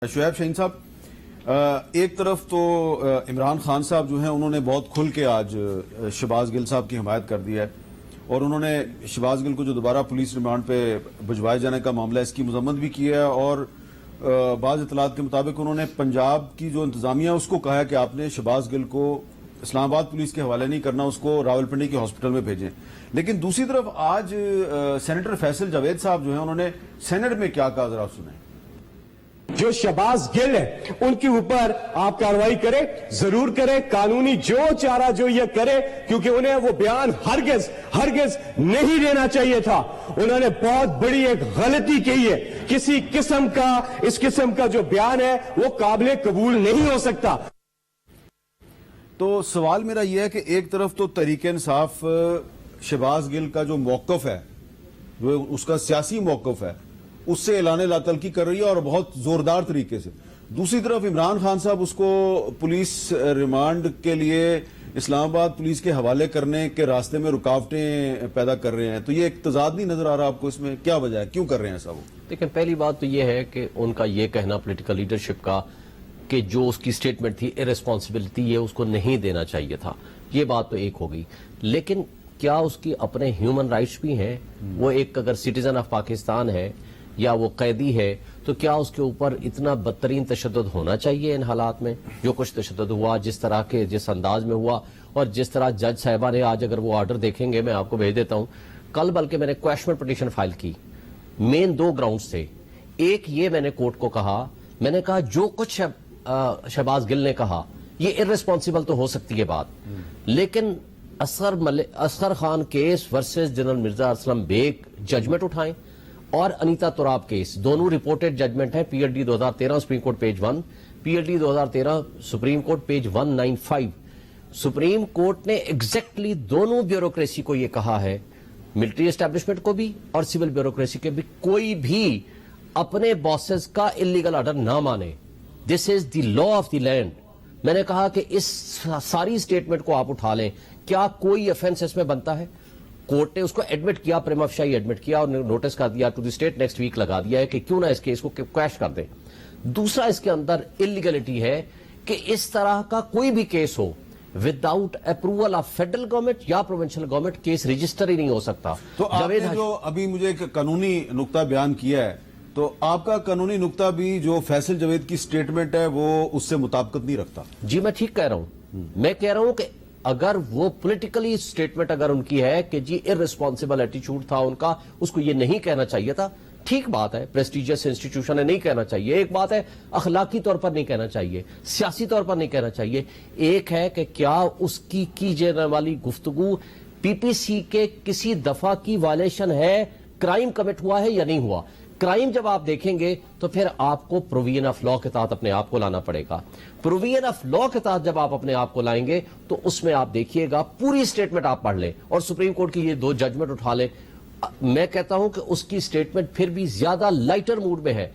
شعیب شاہین صاحب، ایک طرف تو عمران خان صاحب جو ہیں انہوں نے بہت کھل کے آج شہباز گل صاحب کی حمایت کر دی ہے اور انہوں نے شہباز گل کو جو دوبارہ پولیس ریمانڈ پہ بھجوائے جانے کا معاملہ ہے اس کی مذمت بھی کی ہے اور بعض اطلاعات کے مطابق انہوں نے پنجاب کی جو انتظامیہ ہے اس کو کہا ہے کہ آپ نے شہباز گل کو اسلام آباد پولیس کے حوالے نہیں کرنا، اس کو راولپنڈی کے ہاسپٹل میں بھیجیں۔ لیکن دوسری طرف آج سینیٹر فیصل جاوید صاحب جو ہیں انہوں نے سینٹ میں کیا کہا ذرا سنیں۔ جو شہباز گل ہے ان کے اوپر آپ کارروائی کریں، ضرور کریں، قانونی جو چارہ جو یہ کرے، کیونکہ انہیں وہ بیان ہرگز نہیں دینا چاہیے تھا۔ انہوں نے بہت بڑی ایک غلطی کی ہے، کسی قسم کا اس قسم کا جو بیان ہے وہ قابل قبول نہیں ہو سکتا۔ تو سوال میرا یہ ہے کہ ایک طرف تو تحریک انصاف شہباز گل کا جو موقف ہے، جو اس کا سیاسی موقف ہے، اس سے اعلان لا تعلقی کر رہی ہے اور بہت زوردار طریقے سے۔ دوسری طرف عمران خان صاحب اس کو پولیس ریمانڈ کے لیے اسلام آباد پولیس کے حوالے کرنے کے راستے میں رکاوٹیں پیدا کر رہے ہیں۔ تو یہ ایک تضاد نہیں نظر آ رہا آپ کو؟ اس میں کیا وجہ ہے، کیوں کر رہے ہیں ایسا وہ؟ لیکن پہلی بات تو یہ ہے کہ ان کا یہ کہنا پولیٹیکل لیڈرشپ کا کہ جو اس کی سٹیٹمنٹ تھی ارسپانسبلٹی ہے اس کو نہیں دینا چاہیے تھا، یہ بات تو ایک ہو گئی۔ لیکن کیا اس کی اپنے ہیومن رائٹس بھی ہیں؟ وہ ایک اگر سٹیزن آف پاکستان ہے یا وہ قیدی ہے تو کیا اس کے اوپر اتنا بدترین تشدد ہونا چاہیے ان حالات میں؟ جو کچھ تشدد ہوا، جس انداز میں ہوا اور جس طرح جج صاحبہ نے آج، اگر وہ آرڈر دیکھیں گے میں آپ کو بھیج دیتا ہوں، کل بلکہ میں نے کویشمنٹ پٹیشن فائل کی۔ مین دو گراؤنڈز تھے۔ ایک یہ میں نے کورٹ کو کہا، میں نے کہا جو کچھ شہباز گل نے کہا یہ ارسپانسبل تو ہو سکتی ہے بات، لیکن Asghar Khan case versus general Mirza Aslam Baig judgment اٹھائیں اور انیتا تراب کیس، دونوں ریپورٹڈ ججمنٹ ہیں، P L D 2013 supreme court page 1، P L D 2013 supreme court page 195۔ Supreme court نے ایگزیکٹلی دونوں بیوروکریسی کو یہ کہا ہے، ملٹری اسٹیبلشمنٹ کو بھی اور سول بیوروکریسی کے بھی، کوئی بھی اپنے باسز کا اللیگل آرڈر نہ مانے۔ دس از دی لا آف دی لینڈ۔ میں نے کہا کہ اس ساری سٹیٹمنٹ کو آپ اٹھا لیں، کیا کوئی افینس اس میں بنتا ہے؟ کورٹ نے اس کو ایڈمٹ کیا، پریما فشائی ایڈمٹ کیا اور نوٹس کر دیا to the state, next week لگا دیا ہے کہ کیوں نہ اس کیس کو کویش کر دیں۔ دوسرا اس کے اندر اللیگلٹی ہے کہ اس طرح کا کوئی بھی case who without approval of federal government یا پروونشل گورنمنٹ، کیس رجسٹر ہی نہیں ہو سکتا۔ تو آپ نے جو ابھی مجھے ایک قانونی نقطہ بیان کیا ہے، تو آپ کا قانونی نقطہ بھی جو فیصل جاوید کی سٹیٹمنٹ ہے وہ اس سے مطابقت نہیں رکھتا؟ جی میں ٹھیک کہہ رہا ہوں، میں کہہ رہا ہوں کہ اگر وہ پولیٹیکلی سٹیٹمنٹ اگر ان کی ہے کہ جی ارسپانسبل ایٹیچیوڈ تھا ان کا، اس کو یہ نہیں کہنا چاہیے تھا، ٹھیک بات ہے، پریسٹیجیس انسٹیٹیوشن ہے، نہیں کہنا چاہیے۔ ایک بات ہے اخلاقی طور پر نہیں کہنا چاہیے، سیاسی طور پر نہیں کہنا چاہیے۔ ایک ہے کہ کیا اس کی جانے والی گفتگو پی پی سی کے کسی دفعہ کی وائلیشن ہے، کرائم کمٹ ہوا ہے یا نہیں ہوا۔ کرائم جب آپ دیکھیں گے تو پھر آپ کو پروویژن آف لا کے تحت اپنے آپ کو لانا پڑے گا۔ پروویژن آف لا کے تحت جب آپ اپنے آپ کو لائیں گے تو اس میں آپ دیکھیے گا پوری سٹیٹمنٹ آپ پڑھ لیں اور سپریم کورٹ کی یہ دو ججمنٹ اٹھا لیں۔ میں کہتا ہوں کہ اس کی سٹیٹمنٹ پھر بھی زیادہ لائٹر موڈ میں ہے۔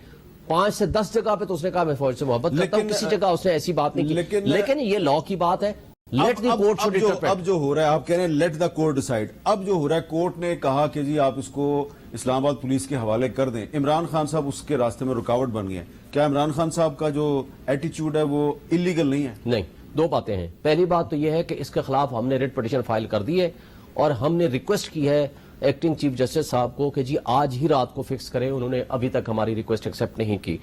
5 سے 10 جگہ پہ تو اس نے کہا میں فوج سے محبت کرتا ہوں، کسی جگہ اس نے ایسی بات نہیں کی، لیکن یہ لا کی بات ہے۔ اب جو ہو رہا ہے، آپ کہہ رہے ہیں لیٹ دا کورٹ ڈیسائیڈ، اب جو ہو رہا ہے کورٹ نے کہا کہ جی آپ اس کو اسلام آباد پولیس کے حوالے کر دیں، عمران خان صاحب اس کے راستے میں رکاوٹ بن گئے ہیں۔ کیا عمران خان صاحب کا جو ایٹیچیوڈ ہے وہ اللیگل نہیں ہے؟ نہیں، دو باتیں ہیں۔ پہلی بات تو یہ ہے کہ اس کے خلاف ہم نے ریٹ پٹیشن فائل کر دی ہے اور ہم نے ریکویسٹ کی ہے ایکٹنگ چیف جسٹس صاحب کو کہ جی آج ہی رات کو فکس کریں، انہوں نے ابھی تک ہماری ریکویسٹ ایکسیپٹ نہیں کی۔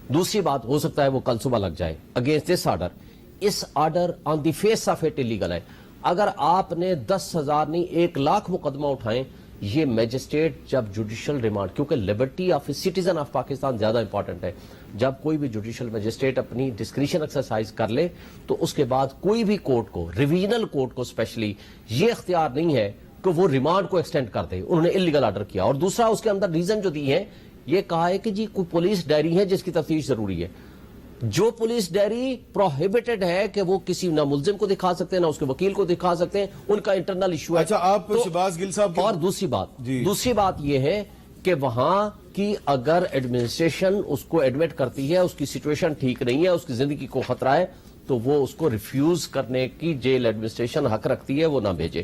دوسری بات، ہو سکتا ہے وہ کل صبح لگ جائے اگینسٹ دس آرڈر۔ اس order on the face of it illegal ہے۔ اگر آپ نے 10,000 نہیں 1,00,000 مقدمہ اٹھائیں، یہ میجسٹریٹ جب جوڈیشل ریمانڈ، کیونکہ Liberty of a citizen of Pakistan زیادہ امپورٹنٹ ہے، جب کوئی بھی جوڈیشل میجسٹریٹ اپنی ڈسکریشن ایکسرسائز کر لے تو اس کے بعد کوئی بھی کورٹ کو، ریویژنل کورٹ کو اسپیشلی، یہ اختیار نہیں ہے کہ وہ ریمانڈ کو ایکسٹینڈ کر دے۔ انہوں نے اللیگل آرڈر کیا۔ اور دوسرا اس کے اندر ریزن جو دی ہے، یہ کہا ہے کہ جی کوئی پولیس ڈائری ہے جس کی تفتیش ضروری ہے۔ جو پولیس ڈائری پروہیبٹڈ ہے کہ وہ کسی نہ ملزم کو دکھا سکتے ہیں نہ اس کے وکیل کو دکھا سکتے ہیں، ان کا انٹرنل ایشو ہے۔ اچھا، آپ شہباز گل صاحب، اور دوسری بات یہ ہے کہ وہاں کی اگر ایڈمنسٹریشن اس کو ایڈمٹ کرتی ہے، اس کی سچویشن ٹھیک نہیں ہے، اس کی زندگی کو خطرہ ہے، تو وہ اس کو ریفیوز کرنے کی جیل ایڈمنسٹریشن حق رکھتی ہے، وہ نہ بھیجے۔